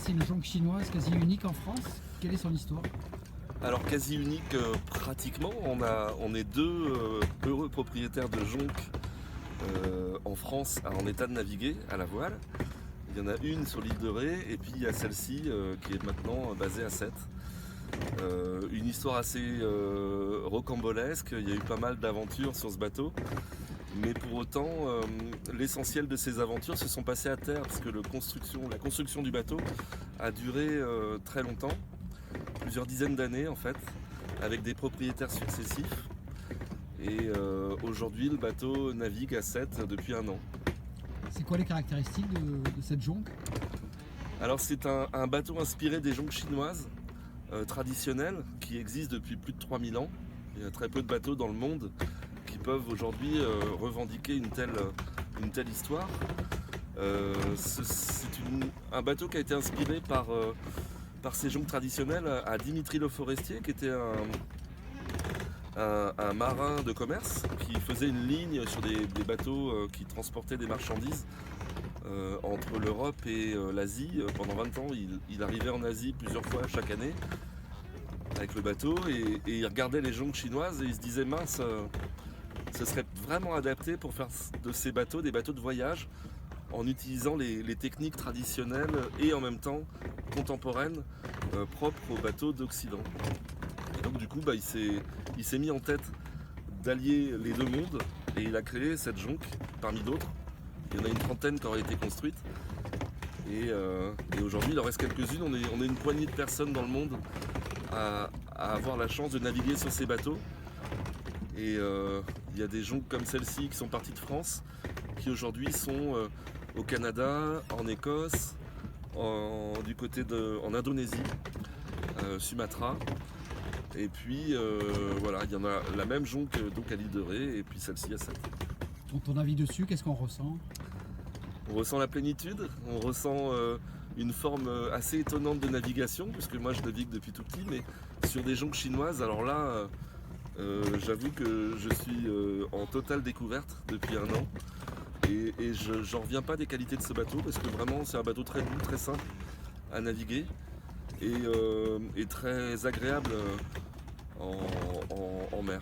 c'est une jonque chinoise quasi unique en France. Quelle est son histoire? Alors quasi unique pratiquement, on est deux heureux propriétaires de jonques en France en état de naviguer à la voile. Il y en a une sur l'île de Ré et puis il y a celle-ci qui est maintenant basée à Sète. Une histoire assez rocambolesque, il y a eu pas mal d'aventures sur ce bateau. Mais pour autant, l'essentiel de ces aventures se sont passées à terre parce que la construction du bateau a duré très longtemps, plusieurs dizaines d'années en fait, avec des propriétaires successifs. Et aujourd'hui, le bateau navigue à Sète depuis un an. C'est quoi les caractéristiques de cette jonque? Alors c'est un bateau inspiré des jonques chinoises traditionnelles qui existent depuis plus de 3000 ans. Il y a très peu de bateaux dans le monde qui peuvent aujourd'hui revendiquer une telle histoire. C'est un bateau qui a été inspiré par ces jonques traditionnelles à Dimitri Le Forestier, qui était un marin de commerce qui faisait une ligne sur des bateaux qui transportaient des marchandises entre l'Europe et l'Asie. Pendant 20 ans, il arrivait en Asie plusieurs fois chaque année avec le bateau et il regardait les jonques chinoises et il se disait mince, ce serait vraiment adapté pour faire de ces bateaux des bateaux de voyage en utilisant les techniques traditionnelles et en même temps contemporaines propres aux bateaux d'Occident. Et donc du coup il s'est mis en tête d'allier les deux mondes et il a créé cette jonque parmi d'autres. Il y en a une trentaine qui auraient été construites et aujourd'hui il en reste quelques-unes. On est une poignée de personnes dans le monde à avoir la chance de naviguer sur ces bateaux. Et il y a des jonques comme celle-ci qui sont parties de France, qui aujourd'hui sont au Canada, en Écosse, du côté en Indonésie, Sumatra. Et puis voilà, il y en a la même jonque donc à l'île de Ré et puis celle-ci à Sète. Ton avis dessus, qu'est-ce qu'on ressent? On ressent la plénitude, on ressent une forme assez étonnante de navigation, puisque moi je navigue depuis tout petit, mais sur des jonques chinoises, alors là, j'avoue que je suis en totale découverte depuis un an, et j'en reviens pas des qualités de ce bateau, parce que vraiment c'est un bateau très doux, très simple à naviguer, et très agréable en mer.